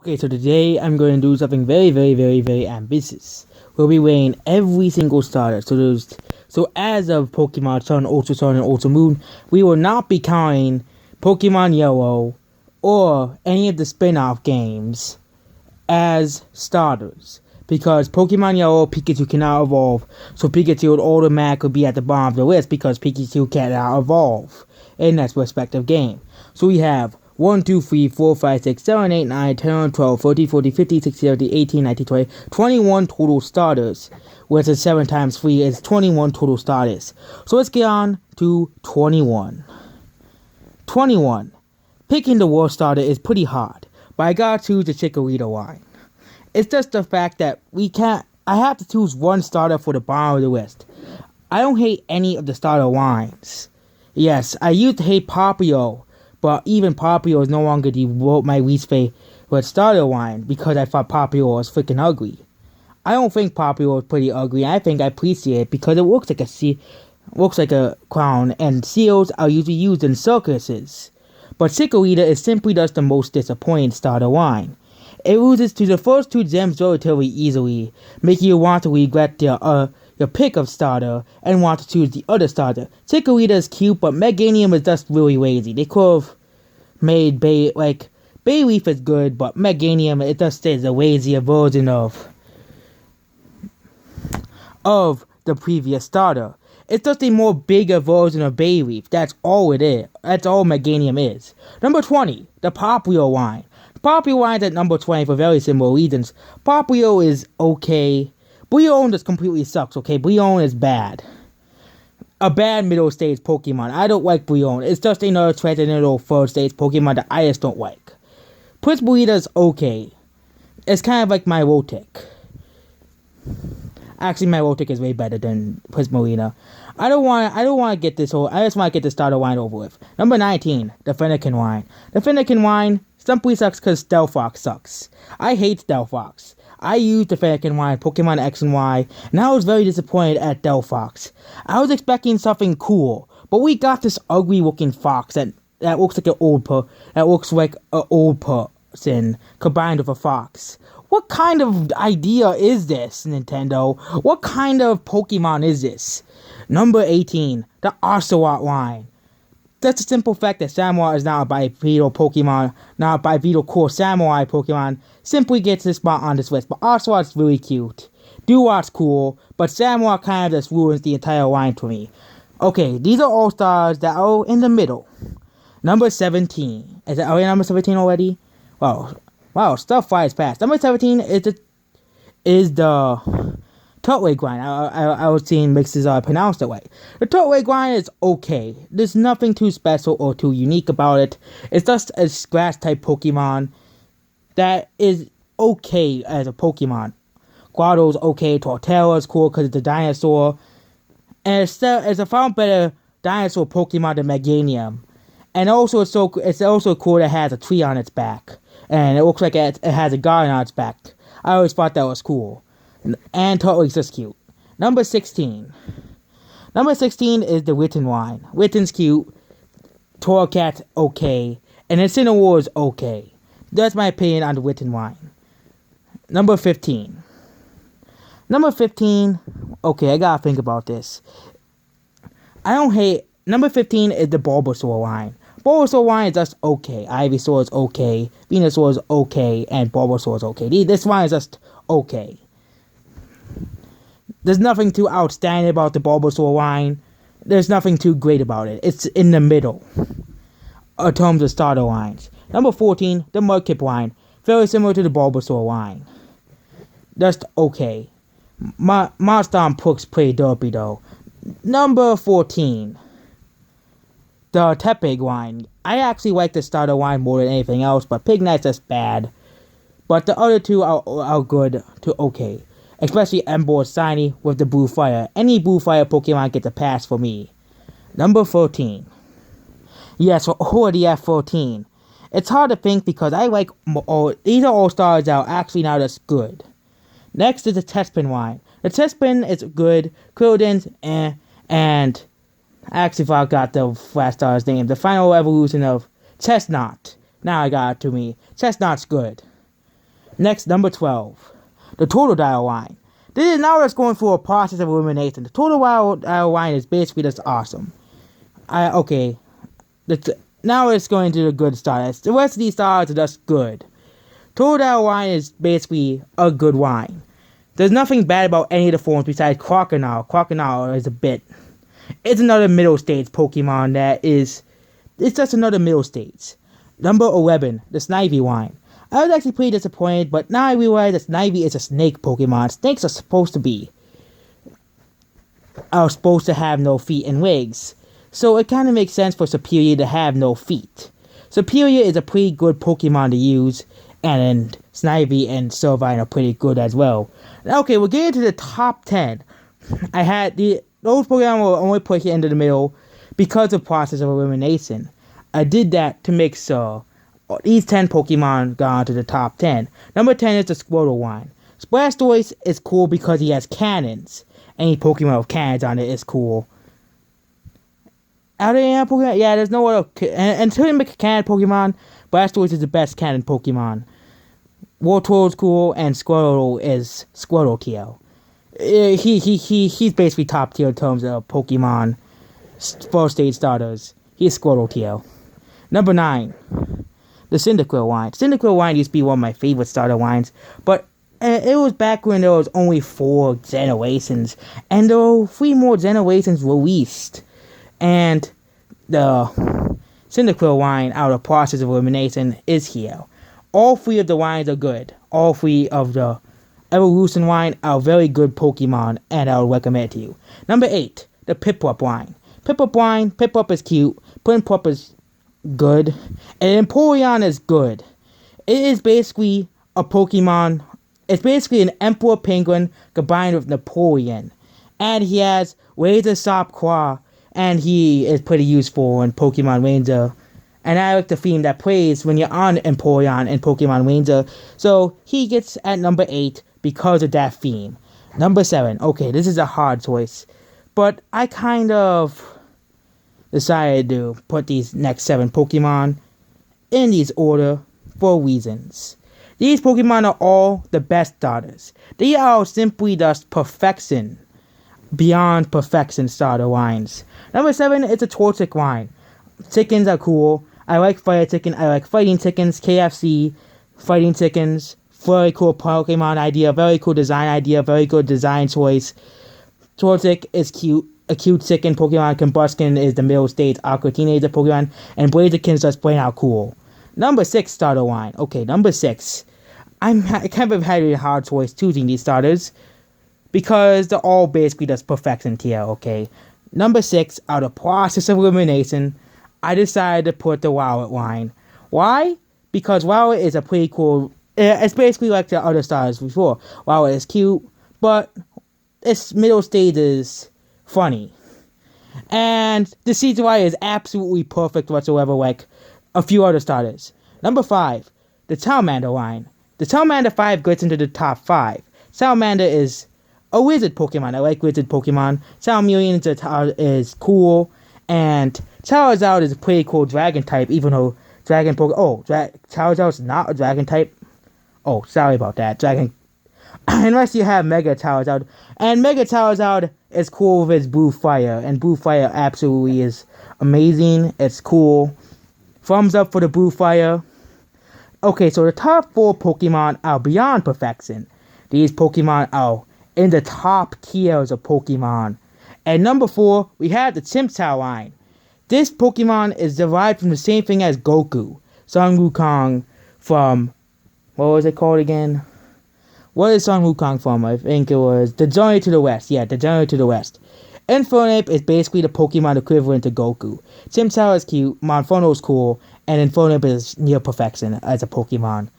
Okay, so today I'm going to do something very ambitious. We'll be weighing every single starter. So as of Pokemon Sun, and Ultra Moon, we will not be counting Pokemon Yellow or any of the spin-off games as starters. Because Pokemon Yellow, Pikachu cannot evolve, so Pikachu would automatically be at the bottom of the list because Pikachu cannot evolve in that respective game. So we have 1, 2, 3, 4, 5, 6, 7, 8, 9, 10, 11, 12, 13, 14, 15, 16, 17, 18, 19, 20, 21 total starters. Which is 7 times 3 is 21 total starters. So let's get on to 21. 21. Picking the worst starter is pretty hard, but I gotta choose the Chikorita line. It's just the fact that I have to choose one starter for the bottom of the list. I don't hate any of the starter lines. Yes, I used to hate Popplio, but even Popplio is no longer my least favorite starter line because I thought Popplio was freaking ugly. I don't think Popplio is pretty ugly. I think I appreciate it because it looks like a clown, and seals are usually used in circuses. But Chikorita is simply just the most disappointing starter line. It loses to the first two gems relatively easily, making you want to regret your pick of starter and want to choose the other starter. Chikorita is cute, but Meganium is just really lazy. They could have made Bayleaf is good, but Meganium, it just is a lazier version of the previous starter. It's just a more bigger version of Bayleaf. That's all it is. That's all Meganium is. Number 20, the Popplio line. Popplio line's at number 20 for very similar reasons. Popplio is okay. Brionne just completely sucks, okay? Brionne is bad. A bad middle stage Pokemon. I don't like Brionne. It's just another transcendental third stage Pokemon that I just don't like. Prismarina's okay. It's kind of like my Milotic. Actually, my Milotic is way better than Prismarina. I don't want to get this whole. I just want to get the starter line over with. Number 19, the Fennekin line. The Fennekin line simply sucks because Stealth sucks. I hate Stealth. I used the Fennekin line, Pokemon X and Y, and I was very disappointed at Stealth. I was expecting something cool, but we got this ugly looking fox that looks like an old person combined with a fox. What kind of idea is this, Nintendo? What kind of Pokemon is this? Number 18, the Ocelot line. That's a simple fact that Samurott is not a bipedal Pokemon, not a bipedal core samurai Pokemon, simply gets this spot on this list, but Ocelot's really cute. Duat's cool, but Samurott kind of just ruins the entire line for me. Okay, these are all stars that are in the middle. Number 17. Are we number 17 already? Wow, stuff flies fast. Number 17 is the Turtwig line. I was seeing mixes pronounced that way. The Turtwig line is okay. There's nothing too special or too unique about it. It's just a grass type Pokemon that is okay as a Pokemon. Guado's okay. Torterra's cool because it's a dinosaur. And it's a far better dinosaur Pokemon than Meganium. And also it's also cool that it has a tree on its back. And it looks like it has a garden on its back. I always thought that was cool. And Turtwig's just cute. Number 16. Number 16 is the Witten line. Witten's cute. Torracat's okay. And Incineroar is okay. That's my opinion on the Witten line. Number 15. Number 15. Okay, I gotta think about this. Number 15 is the Bulbasaur line. Bulbasaur line is just okay. Ivysaur is okay. Venusaur is okay. And Bulbasaur is okay. This line is just okay. There's nothing too outstanding about the Bulbasaur line. There's nothing too great about it. It's in the middle in terms of starter lines. Number 14, the Mudkip line. Very similar to the Bulbasaur line. Just okay. Monston Puck's pretty derpy though. Number 14, the Tepig line. I actually like the starter line more than anything else, but Pignite's just bad. But the other two are good to okay. Especially Emboar Shiny with the Blue Fire. Any Blue Fire Pokemon gets a pass for me. Number 13. Yes, who are the F13? It's hard to think because these are all stars that are actually not as good. Next is the Tespin line. The Tespin is good. Quilladin's and I actually forgot the last star's name. The final evolution of Chestnut. Now I got it to me. Chestnut's good. Next, number 12. The Totodile wine. This is now it's going through a process of elimination. The Totodile wine is basically just awesome. Okay. Now it's going to the good stars. The rest of these stars are just good. Totodile wine is basically a good wine. There's nothing bad about any of the forms besides Crocodile. Crocodile is a bit... It's another middle stage Pokemon that is... It's just another middle stage. Number 11. The Snivy wine. I was actually pretty disappointed, but now I realize that Snivy is a snake Pokemon. Snakes are supposed to have no feet and legs. So it kind of makes sense for Serperior to have no feet. Serperior is a pretty good Pokemon to use, and Snivy and Servine are pretty good as well. Okay, we're getting to the top 10. I had those Pokemon were only put here into the middle because of process of elimination. I did that to make sure these 10 Pokemon got onto the top 10. Number 10 is the Squirtle wine. Blastoise is cool because he has cannons. Any Pokemon with cannons on it is cool. Are there any Pokemon? Yeah, there's no other. Until you make a cannon Pokemon, Blastoise is the best cannon Pokemon. Wartortle is cool, and Squirtle is Squirtle tier. He's basically top tier in terms of Pokemon first stage starters. He's Squirtle tier. Number 9, the Cyndaquil wine. Cyndaquil wine used to be one of my favorite starter wines, but it was back when there was only 4 generations, and there were 3 more generations released. And the Cyndaquil wine out of process of elimination is here. All 3 of the wines are good. All 3 of the Evolution wine are very good Pokemon, and I would recommend it to you. Number 8, the Piplup wine. Piplup is cute. Piplup is good. And Empoleon is good. It is basically a Pokemon. It's basically an Emperor Penguin combined with Napoleon. And he has Razor Sharp Claw. And he is pretty useful in Pokemon Ranger. And I like the theme that plays when you're on Empoleon in Pokemon Ranger. So he gets at number 8 because of that theme. Number 7. Okay, this is a hard choice. But I kind of decided to put these next 7 Pokemon in these order for reasons. These Pokemon are all the best starters. They are simply just perfection. Beyond perfection starter wines. Number 7 is a Torchic wine. Chickens are cool. I like Fire Chicken. I like Fighting Chickens. KFC. Fighting Chickens. Very cool Pokemon idea. Very cool design idea. Very good design choice. Torchic is cute. A cute chicken Pokemon. Combustion is the middle stage Aqua Teenager Pokemon. And Blaziken's just plain out cool. Number 6 starter wine. Okay, number 6. I kind of had a hard choice choosing these starters. Because they're all basically just perfection tier, okay? Number 6, out of process of elimination, I decided to put the Rowlet wine. Why? Because Rowlet is a pretty cool... It's basically like the other starters before. Rowlet is cute, but its middle stage is funny. And the CGI is absolutely perfect whatsoever, like a few other starters. Number 5, the Charmander wine. The Charmander 5 gets into the top 5. Charmander is a wizard Pokemon. I like wizard Pokemon. Charmeleon is cool. And Charizard is a pretty cool dragon type, even though dragon Pokemon... Charizard is not a dragon type. Oh, sorry about that. Dragon... Unless you have Mega Charizard. And Mega Charizard is cool with its Blue Fire. And Blue Fire absolutely is amazing. It's cool. Thumbs up for the Blue Fire. Okay, so the top 4 Pokemon are beyond perfection. These Pokemon are in the top tiers of Pokemon. At number 4, we have the Chimchar line. This Pokemon is derived from the same thing as Goku. Sun Wukong from... What was it called again? What is Sun Wukong from? I think it was The Journey to the West. Yeah, The Journey to the West. Infernape is basically the Pokemon equivalent to Goku. Chimchar is cute, Monferno is cool, and Infernape is near perfection as a Pokemon.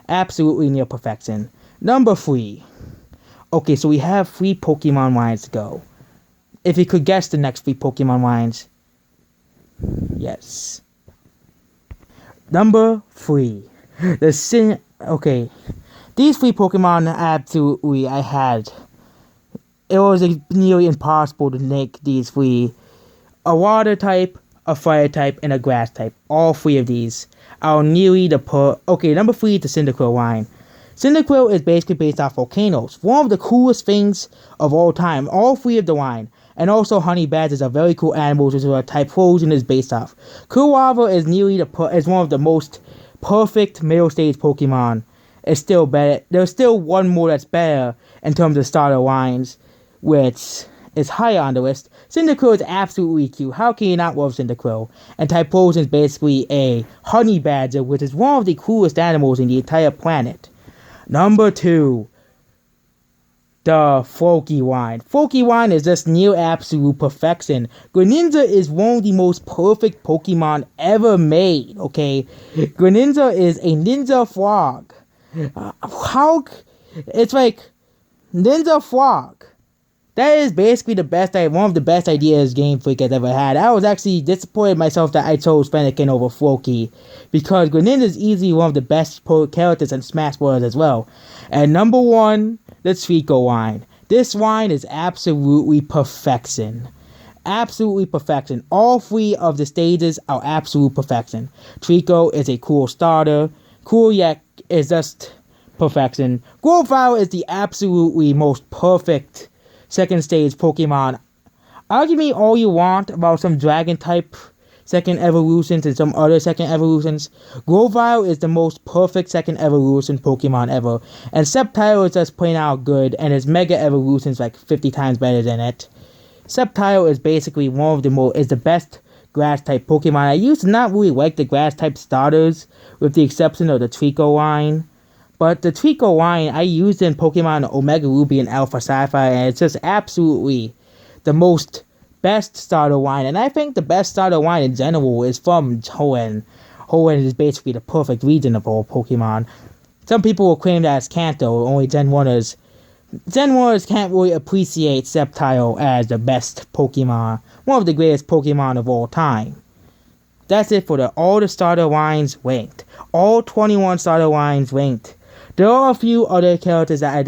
Absolutely near perfection. Number 3. Okay, so we have 3 Pokemon lines to go. If you could guess the next 3 Pokemon lines. Yes. Number 3. Okay. These 3 Pokemon absolutely I had. It was nearly impossible to make these 3. A water type, a fire type, and a grass type. All 3 of these are nearly the Okay, number 3 is the Cyndaquil line. Cyndaquil is basically based off volcanoes. One of the coolest things of all time. All three of the line. And also honey badgers are very cool animals which are Typhlosion is based off. Quilava is is one of the most perfect middle stage Pokemon. It's still better. There's still one more that's better in terms of starter lines, which is higher on the list. Cyndaquil is absolutely cute. How can you not love Cyndaquil? And Typhlosion is basically a honey badger, which is one of the coolest animals in the entire planet. Number 2, the Flokeyline. Flokeyline is just near absolute perfection. Greninja is one of the most perfect Pokemon ever made, okay? Greninja is a ninja frog. It's like Ninja Frog. That is basically one of the best ideas Game Freak has ever had. I was actually disappointed myself that I chose Fennekin over Floki, because Greninja is easily one of the best characters in Smash Bros. As well. And number 1, the Trico line. This line is absolutely perfection. Absolutely perfection. All 3 of the stages are absolute perfection. Trico is a cool starter. Kuliak is just perfection. Grovyle is the absolutely most perfect second stage Pokemon. Argue me all you want about some dragon type second evolutions and some other second evolutions. Grovyle is the most perfect second evolution Pokemon ever. And Sceptile is just plain out good, and its mega evolution is like 50 times better than it. Sceptile is basically the best grass type Pokemon. I used to not really like the grass type starters, with the exception of the Trico line. But the Trico line I used in Pokemon Omega Ruby and Alpha Sapphire, and it's just absolutely the most best starter line. And I think the best starter line in general is from Hoenn. Hoenn is basically the perfect region of all Pokemon. Some people will claim that it's Kanto, only Gen 1ers. Gen 1ers can't really appreciate Sceptile as the best Pokemon, one of the greatest Pokemon of all time. That's it for all the starter lines ranked. All 21 starter lines ranked. There are a few other characters I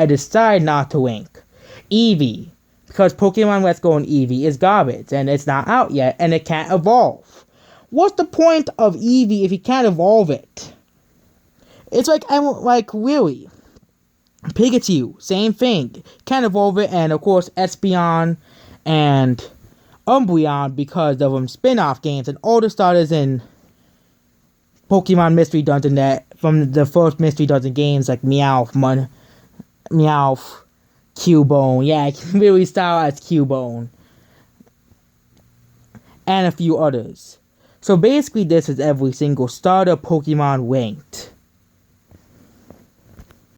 decide not to rank. Eevee, because Pokemon Let's Go and Eevee is garbage, and it's not out yet, and it can't evolve. What's the point of Eevee if you can't evolve it? It's really. Pikachu, same thing. Can't evolve it, and of course Espeon and Umbreon because of them spin-off games, and all the starters in Pokemon Mystery Dungeon that from the first Mystery Dungeon games like Meowth, Cubone, yeah, I can really style as Cubone, and a few others. So basically this is every single starter Pokemon ranked.